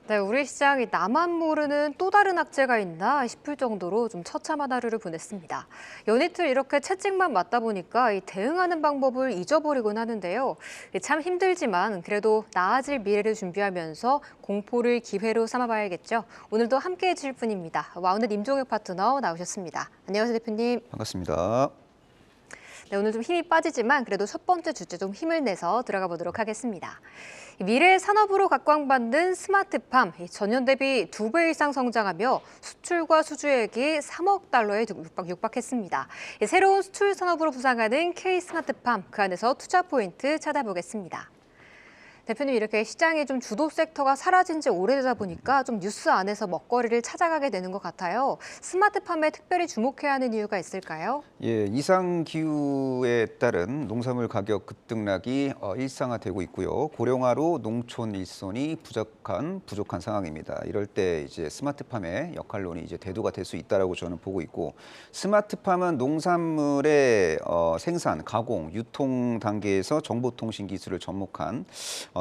네, 우리 시장이 나만 모르는 또 다른 악재가 있나 싶을 정도로 좀 처참한 하루를 보냈습니다. 연이틀 이렇게 채찍만 맞다 보니까 이 대응하는 방법을 잊어버리곤 하는데요. 참 힘들지만 그래도 나아질 미래를 준비하면서 공포를 기회로 삼아봐야겠죠. 오늘도 함께해 주실 분입니다. 와우넷 임종혁 파트너 나오셨습니다. 안녕하세요, 대표님. 반갑습니다. 네, 오늘 좀 힘이 빠지지만 그래도 첫 번째 주제 좀 힘을 내서 들어가 보도록 하겠습니다. 미래의 산업으로 각광받는 스마트팜, 전년 대비 2배 이상 성장하며 수출과 수주액이 3억 달러에 육박했습니다. 새로운 수출 산업으로 부상하는 K 스마트팜, 그 안에서 투자 포인트 찾아보겠습니다. 대표님, 이렇게 시장의 좀 주도 섹터가 사라진 지 오래되다 보니까 좀 뉴스 안에서 먹거리를 찾아가게 되는 것 같아요. 스마트팜에 특별히 주목해야 하는 이유가 있을까요? 예, 이상 기후에 따른 농산물 가격 급등락이 일상화되고 있고요. 고령화로 농촌 일손이 부족한 상황입니다. 이럴 때 이제 스마트팜의 역할론이 이제 대두가 될 수 있다라고 저는 보고 있고, 스마트팜은 농산물의 생산, 가공, 유통 단계에서 정보통신 기술을 접목한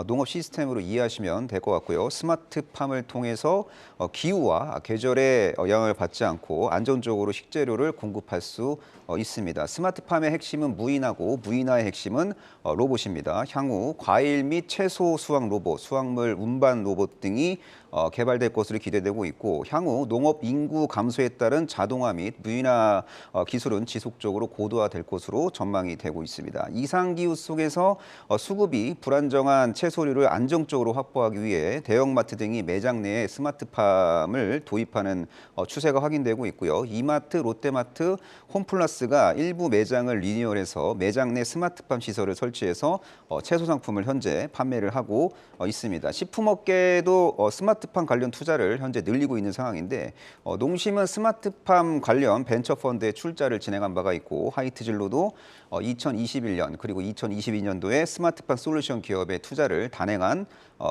농업 시스템으로 이해하시면 될 것 같고요. 스마트팜을 통해서 기후와 계절의 영향을 받지 않고 안정적으로 식재료를 공급할 수 있습니다. 스마트팜의 핵심은 무인하고 무인화의 핵심은 로봇입니다. 향후 과일 및 채소 수확 로봇, 수확물 운반 로봇 등이 개발될 것으로 기대되고 있고, 향후 농업 인구 감소에 따른 자동화 및 무인화 기술은 지속적으로 고도화될 것으로 전망이 되고 있습니다. 이상기후 속에서 수급이 불안정한 채소류를 안정적으로 확보하기 위해 대형마트 등이 매장 내에 스마트팜을 도입하는 추세가 확인되고 있고요. 이마트, 롯데마트, 홈플러스가 일부 매장을 리뉴얼해서 매장 내 스마트팜 시설을 설치해서 채소 상품을 현재 판매를 하고 있습니다. 식품업계도 스마트팜 관련 투자를 현재 늘리고 있는 상황인데, 농심은 스마트팜 관련 벤처펀드에 출자를 진행한 바가 있고, 하이트진로도 2021년 그리고 2022년도에 스마트팜 솔루션 기업에 투자를 단행한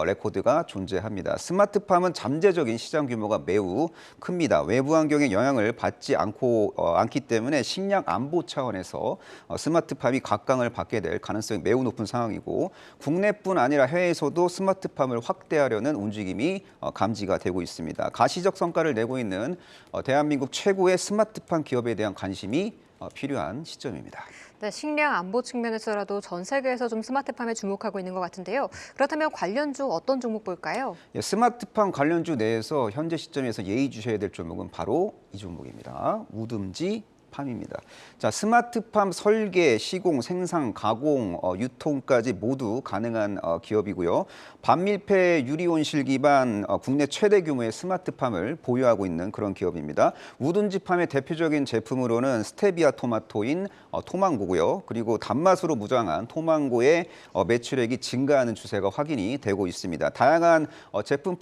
레코드가 존재합니다. 스마트팜은 잠재적인 시장 규모가 매우 큽니다. 외부 환경의 영향을 받지 않기 때문에 식량 안보 차원에서 스마트팜이 각광을 받게 될 가능성이 매우 높은 상황이고, 국내뿐 아니라 해외에서도 스마트팜을 확대하려는 움직임이 감지가 되고 있습니다. 가시적 성과를 내고 있는 대한민국 최고의 스마트팜 기업에 대한 관심이 필요한 시점입니다. 네, 식량 안보 측면에서라도 전 세계에서 좀 스마트팜에 주목하고 있는 것 같은데요. 그렇다면 관련주 어떤 종목 볼까요? 예, 스마트팜 관련주 내에서 현재 시점에서 예의주셔야 될 종목은 바로 이 종목입니다. 우듬지 팜입니다. 자, 스마트팜 설계, 시공, 생산, 가공, 유통까지 모두 가능한 기업이고요. 반밀폐 유리온실 기반 국내 최대 규모의 스마트팜을 보유하고 있는 그런 기업입니다. 우둔지팜의 대표적인 제품으로는 스테비아 토마토인 토망고고요. 그리고 단맛으로 무장한 토망고의 매출액이 증가하는 추세가 확인이 되고 있습니다. 다양한 제품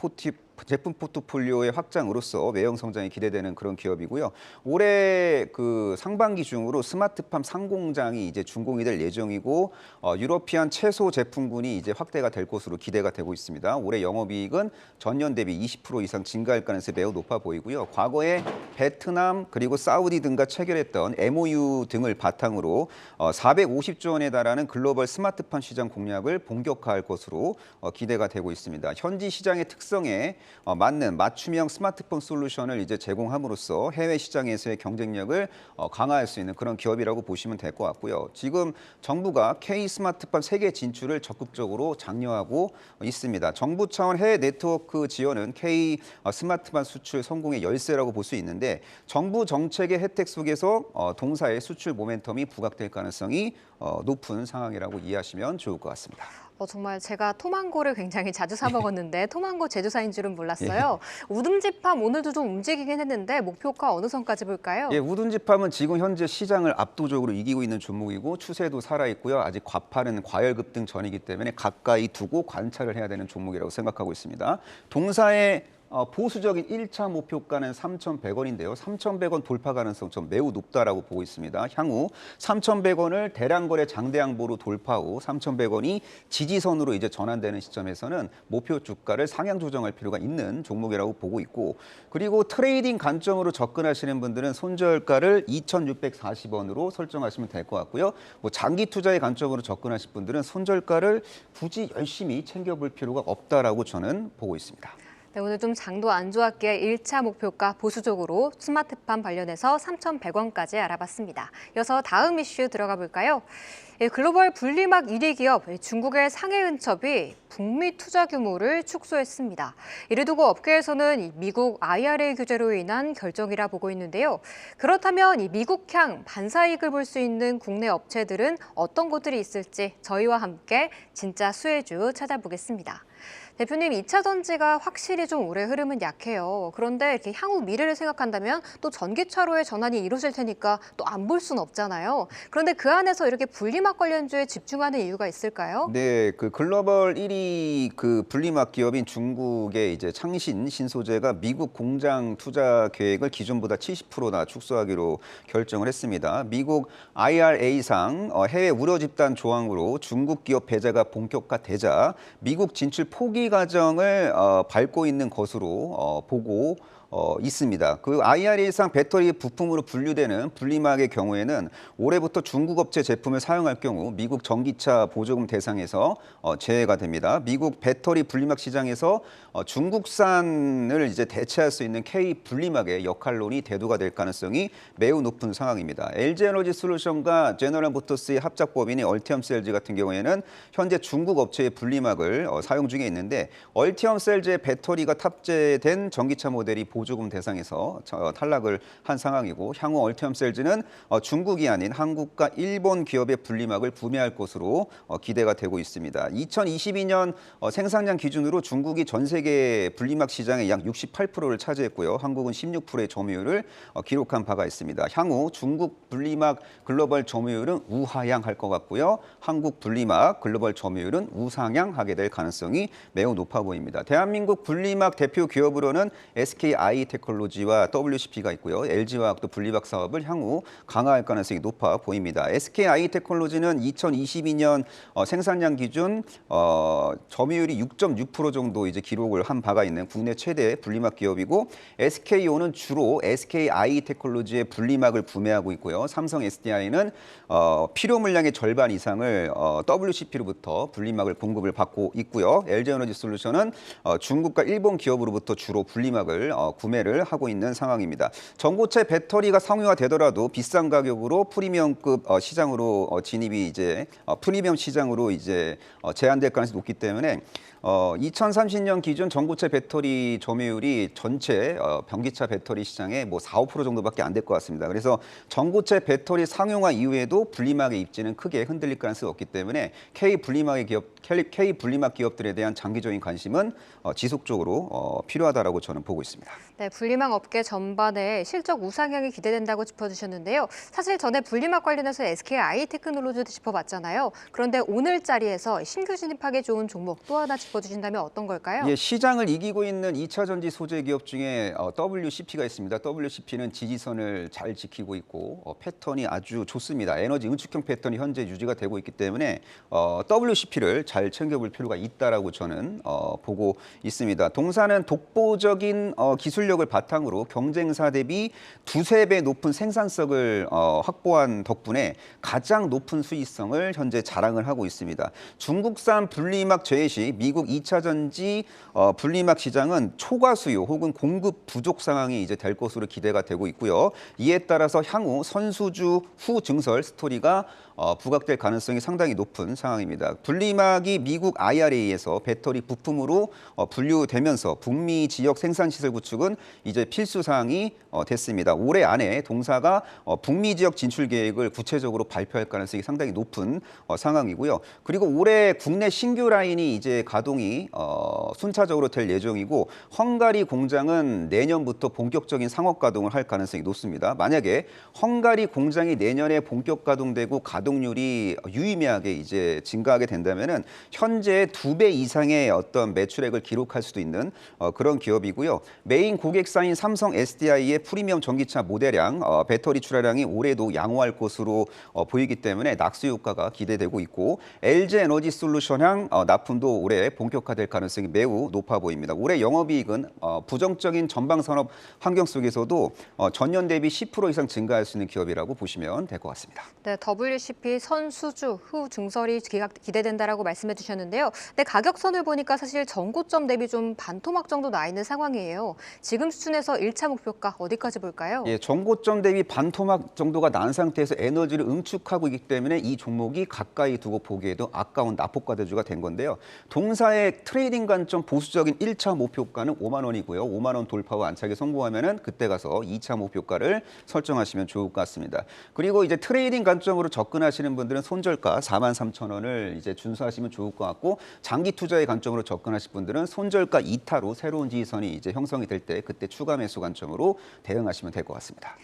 포트폴리오의 확장으로서 외형 성장이 기대되는 그런 기업이고요. 올해 그 상반기 중으로 스마트팜 상공장이 이제 준공이 될 예정이고, 유러피안 채소 제품군이 이제 확대가 될 것으로 기대가 되고 있습니다. 올해 영업이익은 전년 대비 20% 이상 증가할 가능성이 매우 높아 보이고요. 과거에 베트남 그리고 사우디 등과 체결했던 MOU 등을 바탕으로 450조 원에 달하는 글로벌 스마트팜 시장 공략을 본격화할 것으로 기대가 되고 있습니다. 현지 시장의 특성에 맞는 맞춤형 스마트폰 솔루션을 이제 제공함으로써 해외 시장에서의 경쟁력을 강화할 수 있는 그런 기업이라고 보시면 될 것 같고요. 지금 정부가 K 스마트팜 세계 진출을 적극적으로 장려하고 있습니다. 정부 차원 해외 네트워크 지원은 K 스마트팜 수출 성공의 열쇠라고 볼 수 있는데, 정부 정책의 혜택 속에서 동사의 수출 모멘텀이 부각될 가능성이 높은 상황이라고 이해하시면 좋을 것 같습니다. 정말 제가 토망고를 굉장히 자주 사 먹었는데 토망고 제조사인 줄은 예. 몰랐어요. 우듬지팜 오늘도 좀 움직이긴 했는데 목표가 어느 선까지 볼까요? 예, 우둔지팜은 지금 현재 시장을 압도적으로 이기고 있는 종목이고 추세도 살아있고요. 아직 과파는 과열 급등 전이기 때문에 가까이 두고 관찰을 해야 되는 종목이라고 생각하고 있습니다. 동사의 보수적인 1차 목표가는 3,100원인데요. 3,100원 돌파 가능성 좀 매우 높다라고 보고 있습니다. 향후 3,100원을 대량거래 장대양보로 돌파 후 3,100원이 지지선으로 이제 전환되는 시점에서는 목표 주가를 상향 조정할 필요가 있는 종목이라고 보고 있고, 그리고 트레이딩 관점으로 접근하시는 분들은 손절가를 2,640원으로 설정하시면 될 것 같고요. 뭐 장기 투자의 관점으로 접근하실 분들은 손절가를 굳이 열심히 챙겨볼 필요가 없다라고 저는 보고 있습니다. 네, 오늘 좀 장도 안 좋았기에 1차 목표가 보수적으로 스마트팜 관련해서 3,100원까지 알아봤습니다. 이어서 다음 이슈 들어가 볼까요? 글로벌 분리막 1위 기업 중국의 상해은첩이 북미 투자 규모를 축소했습니다. 이를 두고 업계에서는 미국 IRA 규제로 인한 결정이라 보고 있는데요. 그렇다면 이 미국향 반사이익을 볼 수 있는 국내 업체들은 어떤 곳들이 있을지 저희와 함께 진짜 수혜주 찾아보겠습니다. 대표님, 2차 전지가 확실히 좀 올해 흐름은 약해요. 그런데 이렇게 향후 미래를 생각한다면 또 전기차로의 전환이 이루어질 테니까 또 안 볼 수는 없잖아요. 그런데 그 안에서 이렇게 분리막 관련주에 집중하는 이유가 있을까요? 네, 그 글로벌 1위 그 분리막 기업인 중국의 이제 창신 신소재가 미국 공장 투자 계획을 기존보다 70%나 축소하기로 결정을 했습니다. 미국 IRA상 해외 우려 집단 조항으로 중국 기업 배제가 본격화되자 미국 진출 포기 과정을 밟고 있는 것으로 보고 있습니다. 그 IRA상 배터리 부품으로 분류되는 분리막의 경우에는 올해부터 중국 업체 제품을 사용할 경우 미국 전기차 보조금 대상에서 제외가 됩니다. 미국 배터리 분리막 시장에서 중국산을 이제 대체할 수 있는 K 분리막의 역할론이 대두가 될 가능성이 매우 높은 상황입니다. LG에너지솔루션과 제너럴 모터스의 합작법인인 얼티엄셀즈 같은 경우에는 현재 중국 업체의 분리막을 사용 중에 있는데 얼티엄셀즈의 배터리가 탑재된 전기차 모델이 보조금 대상에서 탈락을 한 상황이고 향후 얼티엄셀즈는 중국이 아닌 한국과 일본 기업의 분리막을 구매할 것으로 기대가 되고 있습니다. 2022년 생산량 기준으로 중국이 전 세계 분리막 시장의 약 68%를 차지했고요. 한국은 16%의 점유율을 기록한 바가 있습니다. 향후 중국 분리막 글로벌 점유율은 우하향할 것 같고요. 한국 분리막 글로벌 점유율은 우상향하게 될 가능성이 매우 높아 보입니다. 대한민국 분리막 대표 기업으로는 SKI테크놀로지와 WCP가 있고요. LG화학도 분리막 사업을 향후 강화할 가능성이 높아 보입니다. SKI테크놀로지는 2022년 생산량 기준 점유율이 6.6% 정도 이제 기록을 한 바가 있는 국내 최대 분리막 기업이고 SK온은 주로 SKI테크놀로지의 분리막을 구매하고 있고요. 삼성 SDI는 필요 물량의 절반 이상을 WCP로부터 분리막을 공급을 받고 있고요. LG에너지솔루션은 중국과 일본 기업으로부터 주로 분리막을 구매를 하고 있는 상황입니다. 전고체 배터리가 상용화되더라도 비싼 가격으로 프리미엄급 시장으로 진입이 이제 프리미엄 시장으로 이제 제한될 가능성이 높기 때문에 2030년 기준 전고체 배터리 점유율이 전체 변기차 배터리 시장의 뭐 4, 5% 정도밖에 안 될 것 같습니다. 그래서 전고체 배터리 상용화 이후에도 분리막의 입지는 크게 흔들릴 가능성이 없기 때문에 K 분리막 기업들에 대한 장기적인 관심은 지속적으로 필요하다라고 저는 보고 있습니다. 네, 분리막 업계 전반에 실적 우상향이 기대된다고 짚어주셨는데요. 사실 전에 분리막 관련해서 SKI테크놀로지도 짚어봤잖아요. 그런데 오늘 자리에서 신규 진입하기 좋은 종목 또 하나 짚어주신다면 어떤 걸까요? 예, 시장을 이기고 있는 2차 전지 소재 기업 중에 WCP가 있습니다. WCP는 지지선을 잘 지키고 있고 패턴이 아주 좋습니다. 에너지 응축형 패턴이 현재 유지가 되고 있기 때문에 WCP를 잘 챙겨볼 필요가 있다라고 저는 보고 있습니다. 동사는 독보적인 기술력을 바탕으로 경쟁사 대비 두세 배 높은 생산성을 확보한 덕분에 가장 높은 수익성을 현재 자랑을 하고 있습니다. 중국산 분리막 제외 시 미국 2차 전지 분리막 시장은 초과 수요 혹은 공급 부족 상황이 이제 될 것으로 기대가 되고 있고요. 이에 따라서 향후 선수주 후 증설 스토리가 부각될 가능성이 상당히 높은 상황입니다. 분리막이 미국 IRA에서 배터리 부품으로 분류되면서 북미 지역 생산 시설 구축은 이제 필수 사항이 됐습니다. 올해 안에 동사가 북미 지역 진출 계획을 구체적으로 발표할 가능성이 상당히 높은 상황이고요. 그리고 올해 국내 신규 라인이 이제 가동이 순차적으로 될 예정이고 헝가리 공장은 내년부터 본격적인 상업 가동을 할 가능성이 높습니다. 만약에 헝가리 공장이 내년에 본격 가동되고 가동률이 유의미하게 이제 증가하게 된다면은 현재 2배 이상의 어떤 매출액을 기록할 수도 있는 그런 기업이고요. 메인 고객사인 삼성 SDI의 프리미엄 전기차 모델량 배터리 출하량이 올해도 양호할 것으로 보이기 때문에 낙수 효과가 기대되고 있고 LG 에너지 솔루션향 납품도 올해 본격화될 가능성이 매우 높아 보입니다. 올해 영업이익은 부정적인 전방산업 환경 속에서도 전년 대비 10% 이상 증가할 수 있는 기업이라고 보시면 될 것 같습니다. 네, WCP 선수주 후 증설이 기대된다라고 말씀해 주셨는데요. 네, 가격선을 보니까 사실 전고점 대비 좀 반토막 정도 나 있는 상황이에요. 지금 수준에서 1차 목표가 어디까지 볼까요? 예, 전고점 대비 반토막 정도가 난 상태에서 에너지를 응축하고 있기 때문에 이 종목이 가까이 두고 보기에도 아까운 낙폭과대주가 된 건데요. 동사의 트레이딩 관점 보수적인 1차 목표가는 5만 원이고요. 5만 원 돌파와 안착에 성공하면은 그때 가서 2차 목표가를 설정하시면 좋을 것 같습니다. 그리고 이제 트레이딩 관점으로 접근하시는 분들은 손절가 4만 3천 원을 이제 준수하시면 좋을 것 같고 장기 투자의 관점으로 접근하실 분들은 손절가 이타로 새로운 지지선이 이제 형성이 될 때 그때 추가 매수 관점으로 대응하시면 될 것 같습니다.